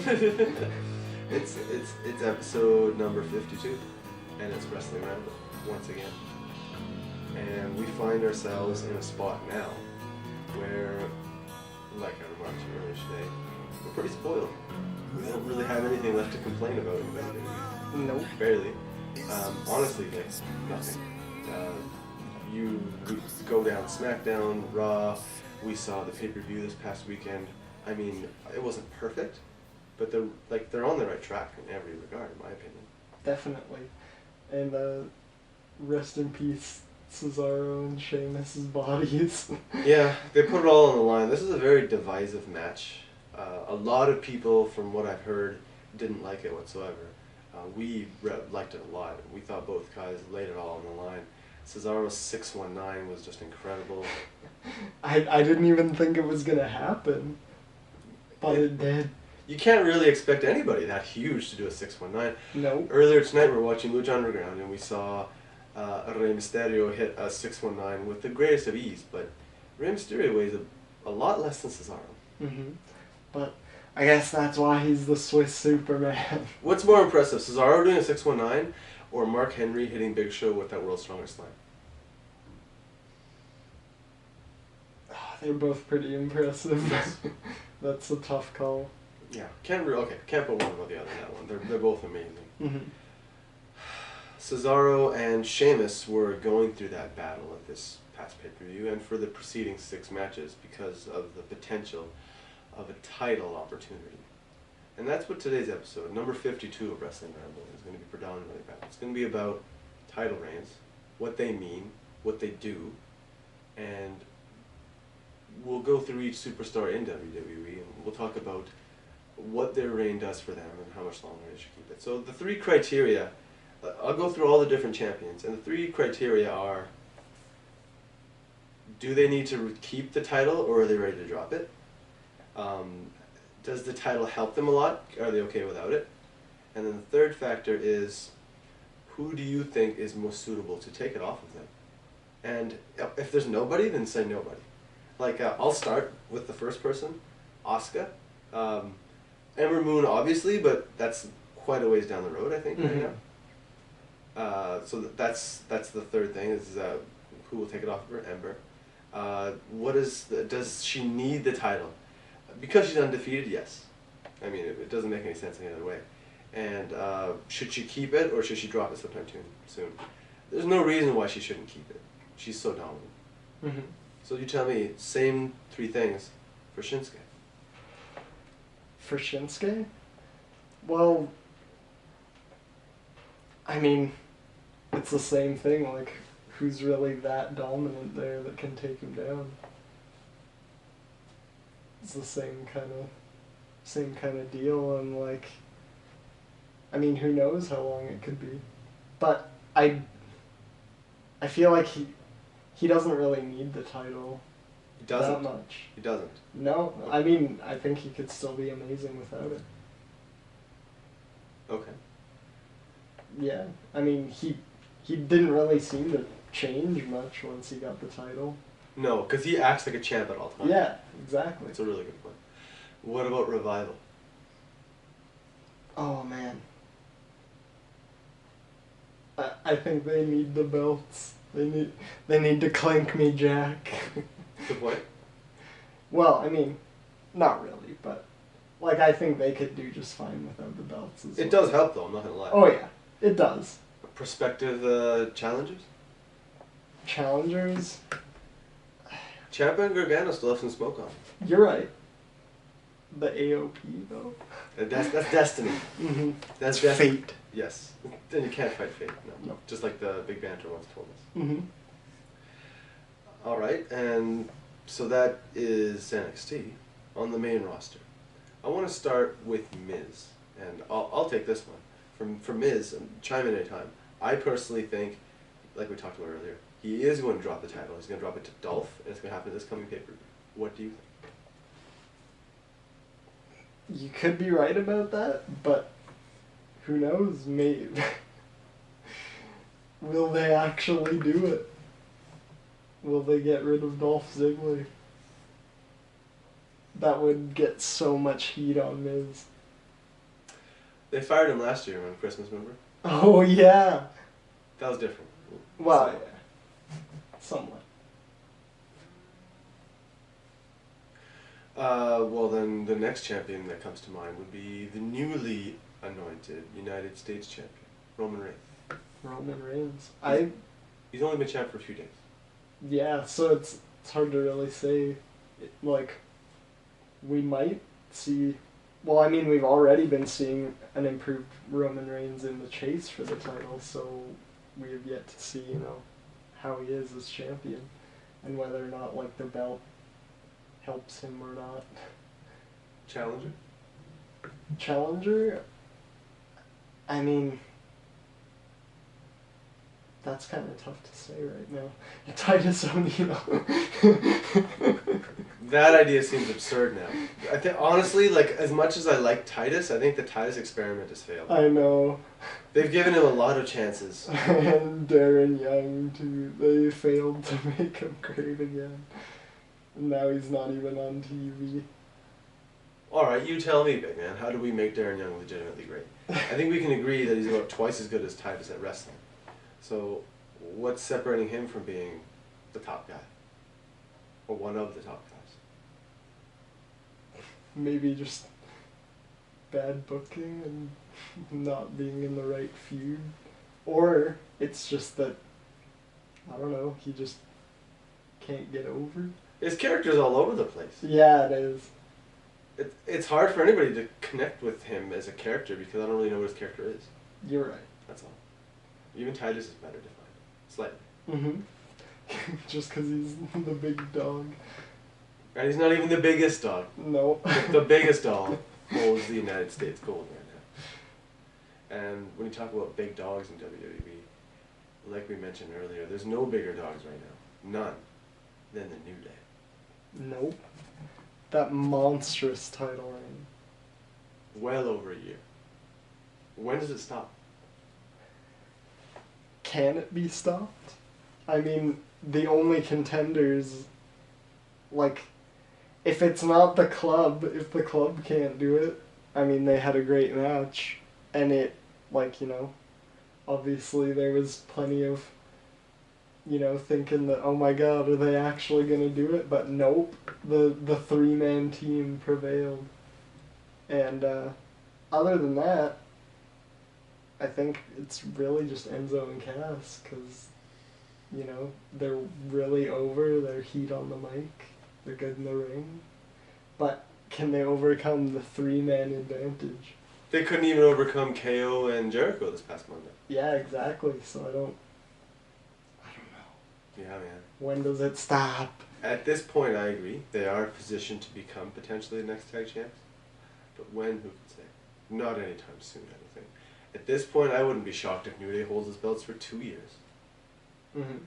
It's episode number 52, and it's Wrestling Ramble once again. And we find ourselves in a spot now where, like I remarked earlier today, we're pretty spoiled. We don't really have anything left to complain about in WWE. Nope. Barely. Honestly, Nick, nothing. We go down SmackDown, Raw. We saw the pay-per-view this past weekend. I mean, it wasn't perfect, but they're on the right track in every regard, in my opinion. Definitely. And rest in peace, Cesaro and Sheamus' bodies. Yeah, they put it all on the line. This is a very divisive match. A lot of people, from what I've heard, didn't like it whatsoever. We liked it a lot. We thought both guys laid it all on the line. Cesaro's 619 was just incredible. I didn't even think it was going to happen, but it did. You can't really expect anybody that huge to do a 619. No. Earlier tonight we were watching Lucha Underground and we saw Rey Mysterio hit a 619 with the greatest of ease, but Rey Mysterio weighs a lot less than Cesaro. Mm-hmm. But I guess that's why he's the Swiss Superman. What's more impressive, Cesaro doing a 619 or Mark Henry hitting Big Show with that World's Strongest Slam? They're both pretty impressive. Yes. That's a tough call. Yeah, can't put one above the other in that one. They're both amazing. Mm-hmm. Cesaro and Sheamus were going through that battle at this past pay-per-view and for the preceding 6 matches because of the potential of a title opportunity. And that's what today's episode, number 52 of Wrestling Ramble, is going to be predominantly about. It's going to be about title reigns, what they mean, what they do, and we'll go through each superstar in WWE and we'll talk about what their reign does for them and how much longer they should keep it. So the 3 criteria, I'll go through all the different champions, and the 3 criteria are: do they need to keep the title or are they ready to drop it? Does the title help them a lot? Are they okay without it? And then the third factor is, who do you think is most suitable to take it off of them? And if there's nobody, then say nobody. Like, I'll start with the first person, Asuka. Ember Moon, obviously, but that's quite a ways down the road, I think, right now. So that's the third thing, is who will take it off of her? Ember. Does she need the title? Because she's undefeated, yes. I mean, it doesn't make any sense any other way. And should she keep it, or should she drop it sometime soon? There's no reason why she shouldn't keep it. She's so dominant. Mm-hmm. So you tell me, same 3 things for Shinsuke. For Shinsuke? Well, I mean, it's the same thing, like, who's really that dominant there that can take him down? It's the same kind of deal, and like, I mean, who knows how long it could be, but I feel like he doesn't really need the title. He doesn't. That much. He doesn't. No, I mean, I think he could still be amazing without it. Okay. Yeah, I mean, he didn't really seem to change much once he got the title. No, because he acts like a champ at all times. Yeah, exactly. That's a really good point. What about Revival? Oh, man. I think they need the belts. They need to clank me, Jack. Good point. Well, I mean, not really, but like, I think they could do just fine without the belts as well. It does help, though, I'm not going to lie. Oh, yeah, it does. Prospective challengers? Challengers? Ciampa and Gargano still have some smoke on. You're right. The AOP, though? That's destiny. Mm-hmm. That's fate. Yes. Then you can't fight fate. No. No. Just like the Big Banter once told us. Mm-hmm. All right, and so that is NXT on the main roster. I want to start with Miz, and I'll take this one. For Miz, and chime in anytime. I personally think, like we talked about earlier, he is going to drop the title. He's going to drop it to Dolph, and it's going to happen this coming pay-per-view. What do you think? You could be right about that, but who knows? Maybe. Will they actually do it? Will they get rid of Dolph Ziggler? That would get so much heat on Miz. They fired him last year on Christmas, remember? Oh yeah. That was different. Well, Somewhat. yeah. Somewhat. Well, then the next champion that comes to mind would be the newly anointed United States champion, Roman Reigns. Roman Reigns. He's only been champ for a few days. Yeah, so it's hard to really say. Like, we might see. Well, I mean, we've already been seeing an improved Roman Reigns in the chase for the title, so we have yet to see, how he is as champion, and whether or not like the belt helps him or not. Challenger? Challenger. I mean, that's kind of tough to say right now. Titus O'Neil. That idea seems absurd now. I think honestly, like as much as I like Titus, I think the Titus experiment has failed. I know. They've given him a lot of chances. And Darren Young too. They failed to make him great again. And now he's not even on TV. All right, you tell me, big man. How do we make Darren Young legitimately great? I think we can agree that he's about twice as good as Titus at wrestling. So, what's separating him from being the top guy, or one of the top guys? Maybe just bad booking and not being in the right feud. Or it's just that, I don't know, he just can't get over. His character's all over the place. Yeah, it is. It's hard for anybody to connect with him as a character because I don't really know what his character is. You're right. That's all. Even Titus is better defined. Slightly. Mm-hmm. Just because he's the big dog. And he's not even the biggest dog. No. The biggest dog holds the United States gold right now. And when you talk about big dogs in WWE, like we mentioned earlier, there's no bigger dogs right now. None. Than the New Day. Nope. That monstrous title reign. Well over a year. When does it stop? Can it be stopped? I mean, the only contenders, like, if it's not the club, if the club can't do it, I mean, they had a great match, and it, like, obviously there was plenty of, thinking that, oh my god, are they actually gonna do it? But nope, the three-man team prevailed. And, other than that, I think it's really just Enzo and Cass, because, they're really over, they're heat on the mic, they're good in the ring. But can they overcome the three-man advantage? They couldn't even overcome KO and Jericho this past Monday. Yeah, exactly, so I don't know. Yeah, man. When does it stop? At this point, I agree. They are positioned to become potentially the next tag champs. But when, who can say? Not anytime soon, I don't think. At this point, I wouldn't be shocked if New Day holds his belts for 2 years. Mm-hmm.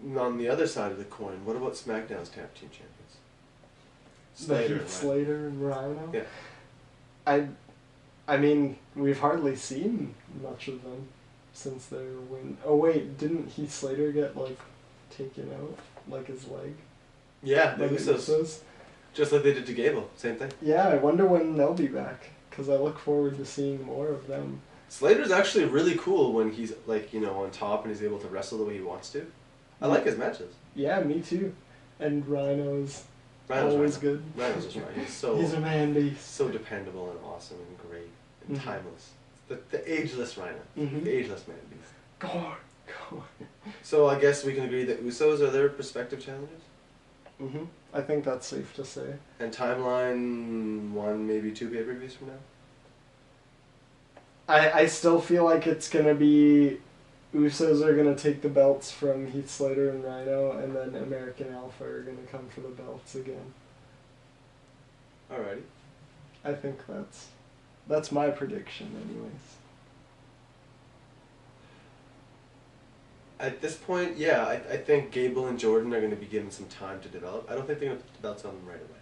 And on the other side of the coin, what about SmackDown's tag team champions? Slater and Rhino? Yeah. I mean, we've hardly seen much of them since their win. Oh wait, didn't Heath Slater get, taken out? Like his leg? Yeah, the Usos. Just like they did to Gable. Same thing. Yeah, I wonder when they'll be back. Because I look forward to seeing more of them. Slater's actually really cool when he's, on top and he's able to wrestle the way he wants to. I like his matches. Yeah, me too. And Rhino's Rhino. always good. Rhino's just right. He's a man beast. So dependable and awesome and great and Mm-hmm. timeless. The ageless Rhino. Mm-hmm. The ageless man beast. God. So I guess we can agree that Usos are their prospective challengers? Mm-hmm. I think that's safe to say. And timeline 1, maybe 2 pay-per-views from now? I still feel like it's going to be Usos are going to take the belts from Heath Slater and Rhino, and then American Alpha are going to come for the belts again. Alrighty. I think that's my prediction anyways. At this point, yeah, I think Gable and Jordan are going to be given some time to develop. I don't think they're going to put the belts on them right away.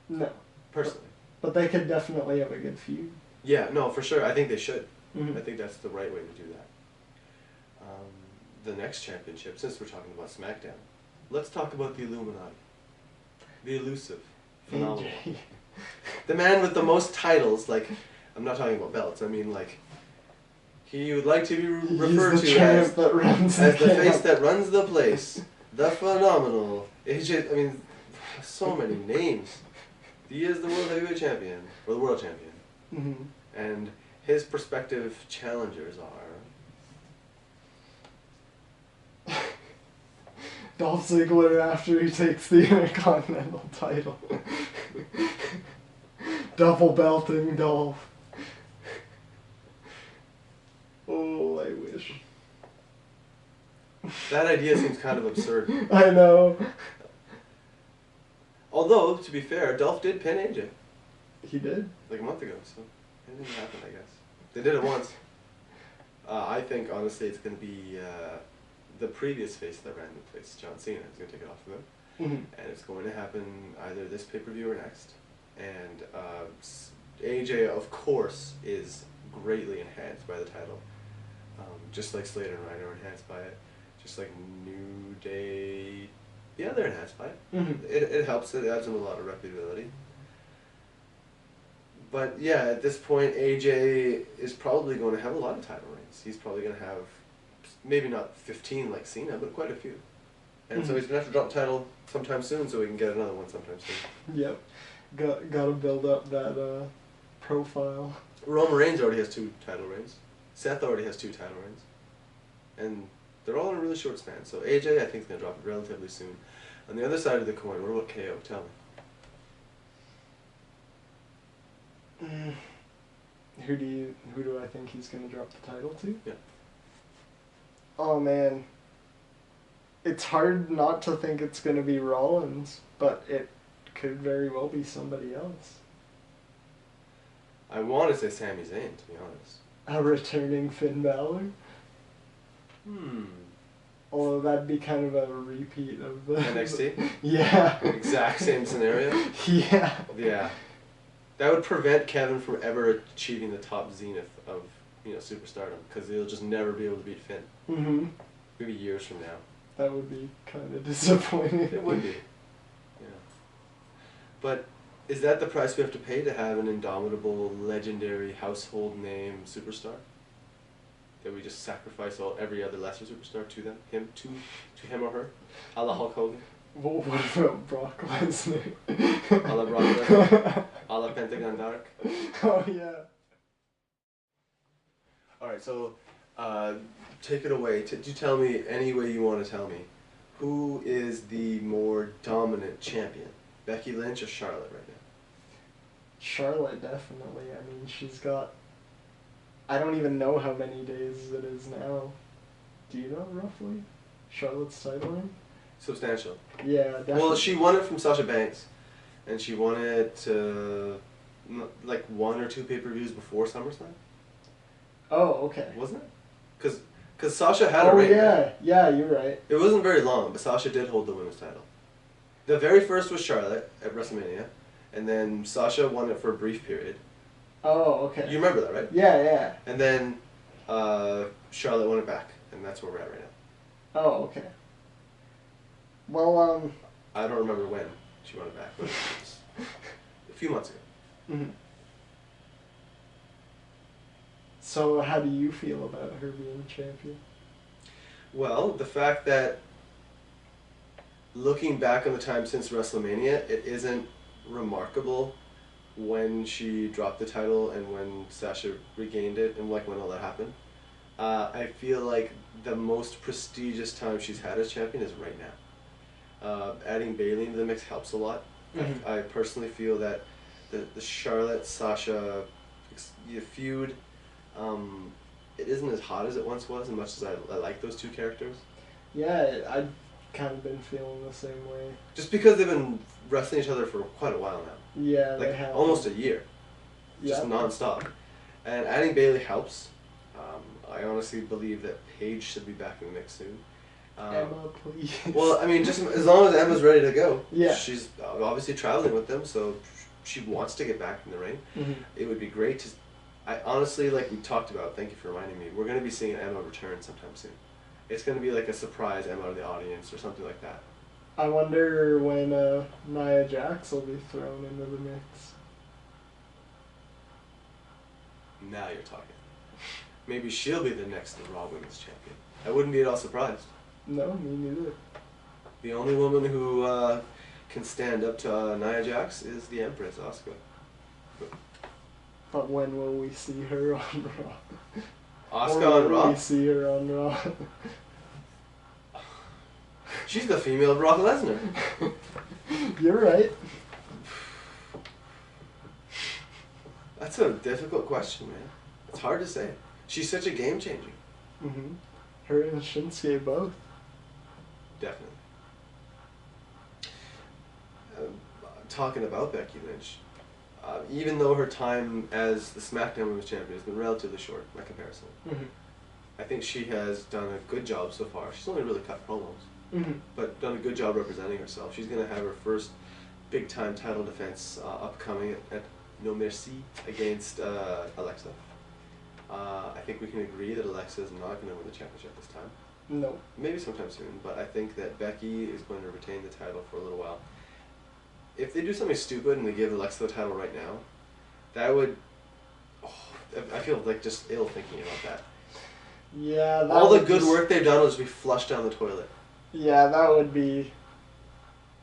No. Personally. But they could definitely have a good feud. Yeah, no, for sure. I think they should. Mm-hmm. I think that's the right way to do that. The next championship, since we're talking about SmackDown, let's talk about the Illuminati. The elusive, phenomenal. AJ. The man with the most titles, like, I'm not talking about belts, I mean, like, he would like to be referred to as the face that runs the place. The phenomenal AJ, I mean, so many names. He is the World Heavyweight Champion, or the World Champion. Mm-hmm. And his prospective challengers are... Dolph Ziggler after he takes the Intercontinental title. Double belting Dolph. Oh, I wish. That idea seems kind of absurd. I know. Although, to be fair, Dolph did pin AJ. He did? Like a month ago, so it didn't happen, I guess. They did it once. I think, honestly, it's going to be the previous face that ran the place, John Cena, is going to take it off of him. Mm-hmm. And it's going to happen either this pay-per-view or next. And AJ, of course, is greatly enhanced by the title. Just like Slater and Rhino are enhanced by it. Just like New Day... Yeah, they're enhanced by it. Mm-hmm. It helps, it adds them a lot of reputability. But yeah, at this point, AJ is probably going to have a lot of title reigns. He's probably going to have, maybe not 15 like Cena, but quite a few. And so he's going to have to drop the title sometime soon so we can get another one sometime soon. Yep. Got to build up that profile. Roman Reigns already has 2 title reigns. Seth already has 2 title reigns. And they're all in a really short span. So AJ, I think, is going to drop it relatively soon. On the other side of the coin, what about KO? Tell me. Who do I think he's gonna drop the title to? Yeah. Oh man. It's hard not to think it's gonna be Rollins, but it could very well be somebody else. I want to say Sami Zayn, to be honest. A returning Finn Balor? Although that'd be kind of a repeat of the NXT? Yeah. Exact same scenario? Yeah. Yeah. That would prevent Kevin from ever achieving the top zenith of, superstardom, because he'll just never be able to beat Finn. Mm-hmm. Maybe years from now. That would be kind of disappointing. It would be. Yeah. But is that the price we have to pay to have an indomitable, legendary, household name superstar? That we just sacrifice every other lesser superstar to them, to him or her, a la Hulk Hogan, Well, what about Brock Lesnar? a la Brock Lesnar, a la Pentagon Dark. Oh yeah. All right, so take it away. You tell me any way you want to tell me. Who is the more dominant champion, Becky Lynch or Charlotte right now? Charlotte, definitely. I mean, she's got... I don't even know how many days it is now. Do you know, roughly? Charlotte's title reign? Substantial. Yeah, definitely. Well, she won it from Sasha Banks, and she won it like 1 or 2 pay-per-views before SummerSlam. Oh, okay. Wasn't it? Because Sasha had a reign. Oh, yeah. Right? Yeah, you're right. It wasn't very long, but Sasha did hold the women's title. The very first was Charlotte at WrestleMania, and then Sasha won it for a brief period. Oh, okay. You remember that, right? Yeah, yeah. And then Charlotte won it back, and that's where we're at right now. Oh, okay. Well, I don't remember when she won it back, but it was a few months ago. Mm-hmm. So how do you feel about her being champion? Well, the fact that looking back on the time since WrestleMania, it isn't remarkable when she dropped the title and when Sasha regained it and like when all that happened. I feel like the most prestigious time she's had as champion is right now. Adding Bayley into the mix helps a lot. Mm-hmm. I personally feel that the Charlotte-Sasha feud, it isn't as hot as it once was, as much as I like those two characters. Yeah, I've kind of been feeling the same way. Just because they've been wrestling each other for quite a while now. Yeah, like they have. almost a year. Just Yep. non-stop. And adding Bayley helps. I honestly believe that Paige should be back in the mix soon. Emma, please. Well, I mean, just as long as Emma's ready to go. Yeah. She's obviously traveling with them, so she wants to get back in the ring. Mm-hmm. It would be great to... I honestly, like we talked about, thank you for reminding me, we're going to be seeing Emma return sometime soon. It's going to be like a surprise Emma to the audience or something like that. I wonder when Nia Jax will be thrown into the mix. Now you're talking. Maybe she'll be the next Raw Women's Champion. I wouldn't be at all surprised. No, me neither. The only woman who can stand up to Nia Jax is the Empress, Asuka. But when will we see her on Raw? Asuka on Raw? Will we see her on Raw? She's the female Brock Lesnar. You're right. That's a difficult question, man. It's hard to say. She's such a game changer. Mm-hmm. Her and Shinsuke both. Definitely. Talking about Becky Lynch, even though her time as the SmackDown Women's Champion has been relatively short by comparison, Mm-hmm. I think she has done a good job so far. She's only really cut promos, Mm-hmm. but done a good job representing herself. She's going to have her first big-time title defense upcoming at No Mercy against Alexa. I think we can agree that Alexa is not going to win the championship this time. No. Maybe sometime soon, but I think that Becky is going to retain the title for a little while. If they do something stupid and they give Alexa the title right now, that would... Oh, I feel like just ill thinking about that. Yeah, that all the would good just, work they've done will just be flushed down the toilet. Yeah, that would be...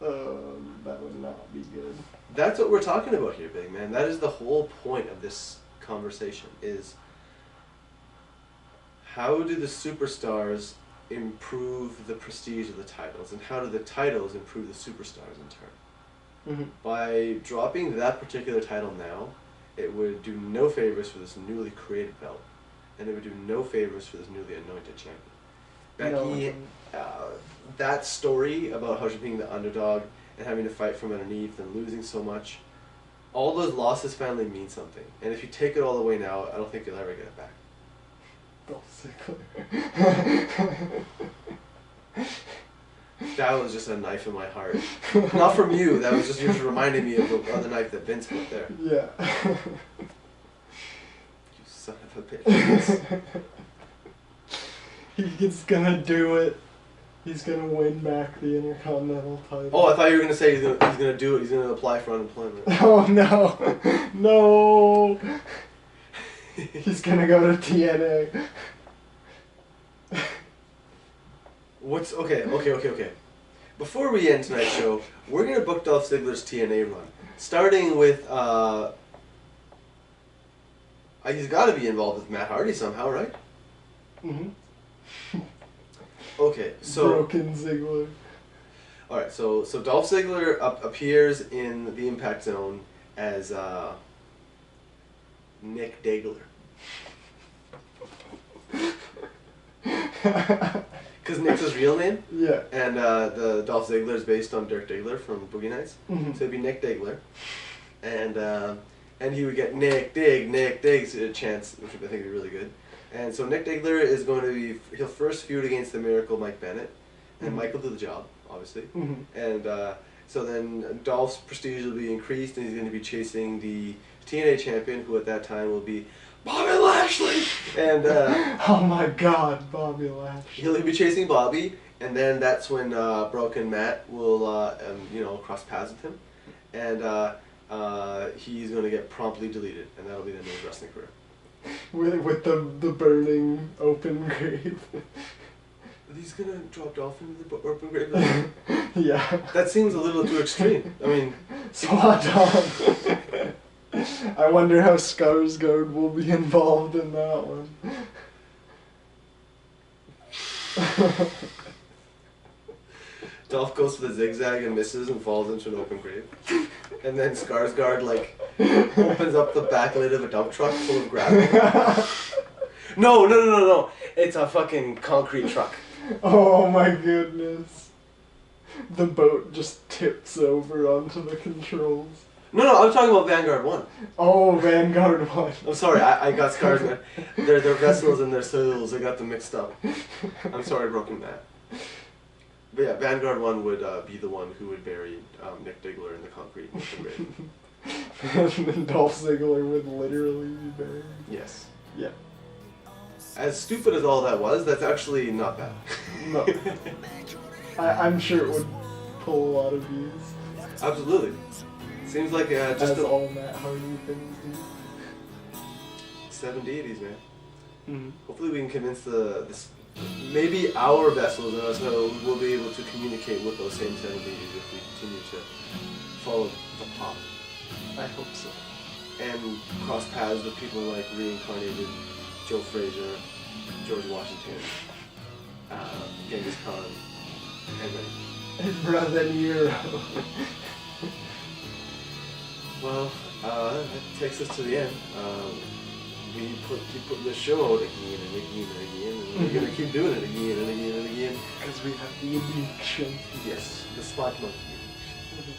that would not be good. That's what we're talking about here, big man. That is the whole point of this conversation, is how do the superstars improve the prestige of the titles, and how do the titles improve the superstars in turn? Mm-hmm. By dropping that particular title now, it would do no favors for this newly created belt, and it would do no favors for this newly anointed champion. Becky, that story about how she's being the underdog and having to fight from underneath and losing so much, all those losses finally mean something. And if you take it all away now, I don't think you'll ever get it back. That was just a knife in my heart. Not from you, that was just you just reminding me of the other knife that Vince put there. Yeah. You son of a bitch. He's gonna do it. He's gonna win back the Intercontinental title. Oh, I thought you were gonna say he's gonna do it. He's gonna apply for unemployment. Oh no, no! He's gonna go to TNA. What's okay. Before we end tonight's show, we're gonna book Dolph Ziggler's TNA run, starting with he's got to be involved with Matt Hardy somehow, right? Mm-hmm. Okay, so Broken Ziggler. all right, so Dolph Ziggler appears in the Impact Zone as Nick Dagler. Because Nick's his real name? Yeah. And the Dolph Ziggler is based on Dirk Diggler from Boogie Nights. Mm-hmm. So it'd be Nick Diggler. And he would get Nick Diggs chance, which I think would be really good. And so Nick Diggler is going to be, he'll first feud against the Miracle Mike Bennett. And Mike will do the job, obviously. Mm-hmm. And so then Dolph's prestige will be increased, and he's going to be chasing the TNA champion, who at that time will be Bobby Lashley! And oh my god, Bobby Lashley. he'll be chasing Bobby, and then that's when Broken Matt will, cross paths with him. And he's going to get promptly deleted, and that'll be the end of his wrestling career. With the burning open grave. He's going to drop Dolph into the open grave? Yeah. That seems a little too extreme. I mean... Spot on. I wonder how Skarsgård will be involved in that one. Dolph goes for the zigzag and misses and falls into an open grave. And then Skarsgård, opens up the back lid of a dump truck full of gravel. No. It's a fucking concrete truck. Oh my goodness. The boat just tips over onto the controls. No, I'm talking about Vanguard 1. Oh, Vanguard 1. I'm sorry, I got Skarsgård. Their vessels and their sails, I got them mixed up. I'm sorry, Broken Matt. But yeah, Vanguard 1 would be the one who would bury Nick Diggler in the concrete grave. And then Dolph Ziggler would literally be buried. Yes. Yeah. As stupid as all that was, that's actually not bad. No. I'm sure it would pull a lot of views. Absolutely. Seems like As all Matt Hardy things do. 7 deities, man. Mm-hmm. Hopefully we can convince maybe our vessels and us will be able to communicate with those same 7 deities if we continue to follow the path. I hope so. And cross paths with people like reincarnated Joe Frazier, George Washington, Genghis Khan, and Brother Nero. well, that takes us to the end. We keep putting the show out again and again and again, and we're gonna keep doing it again and again and again. Because we have the addiction. Yes, the spot monkey addiction.